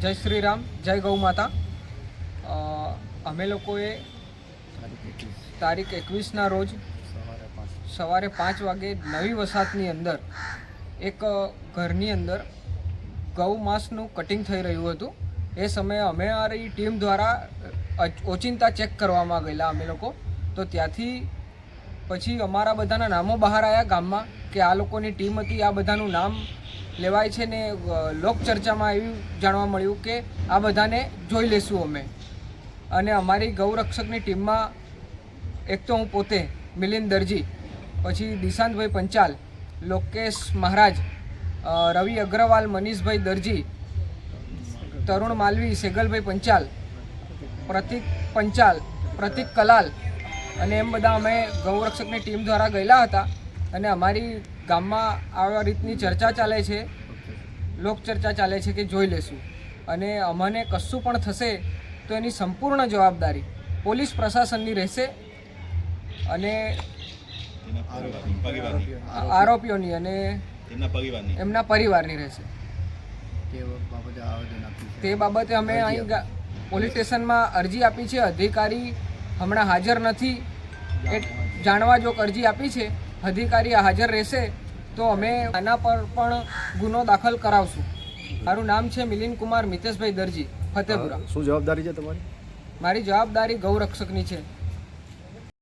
જય શ્રી રામ, જય ગૌ માતા। અમે લોકોએ તારીખ 21ના રોજ સવારે 5 વાગે નવી વસાહતની અંદર એક ઘરની અંદર ગૌ માંસનું કટિંગ થઈ રહ્યું હતું। એ સમયે અમારી ટીમ દ્વારા ઓચિંતા ચેક કરવામાં ગયેલા અમે લોકો। તો ત્યાંથી પછી અમારા બધાના નામો બહાર આવ્યા ગામમાં કે આ લોકોની ટીમ હતી, આ બધાનું નામ લેવાય છે ને લોકચર્ચામાં એવું જાણવા મળ્યું કે આ બધાને જોઈ લેશું અમે। અને અમારી ગૌરક્ષકની ટીમમાં એક તો હું પોતે મિલિંદ દરજી, પછી દિશાંતભાઈ પંચાલ, લોકેશ મહારાજ, રવિ અગ્રવાલ, મનીષભાઈ દરજી, તરુણ માલવી, સેગલભાઈ પંચાલ, પ્રતિક પંચાલ, પ્રતિક કલાલ અને એમ બધા અમે ગૌરક્ષકની ટીમ દ્વારા ગયેલા હતા। અને અમારી ગામમાં આવા રીતની ચર્ચા ચાલે છે, લોકચર્ચા ચાલે છે કે જોઈ લેશું અને અમને કશું પણ થશે તો એની સંપૂર્ણ જવાબદારી પોલીસ પ્રશાસનની રહેશે અને આરોપીઓની અને એમના પરિવારની રહેશે। તે બાબતે અમે અહીં પોલીસ સ્ટેશનમાં અરજી આપી છે। અધિકારી હમણાં હાજર નથી એ જાણવા જો અરજી આપી છે, અધિકારી હાજર રહેશે તો અમે આના પર પણ ગુનો દાખલ કરાવશું। મારું નામ છે મિલિંદ કુમાર મિતેશભાઈ દરજી, ફતેપુરા। શું જવાબદારી છે તમારી? મારી જવાબદારી ગૌરક્ષકની છે।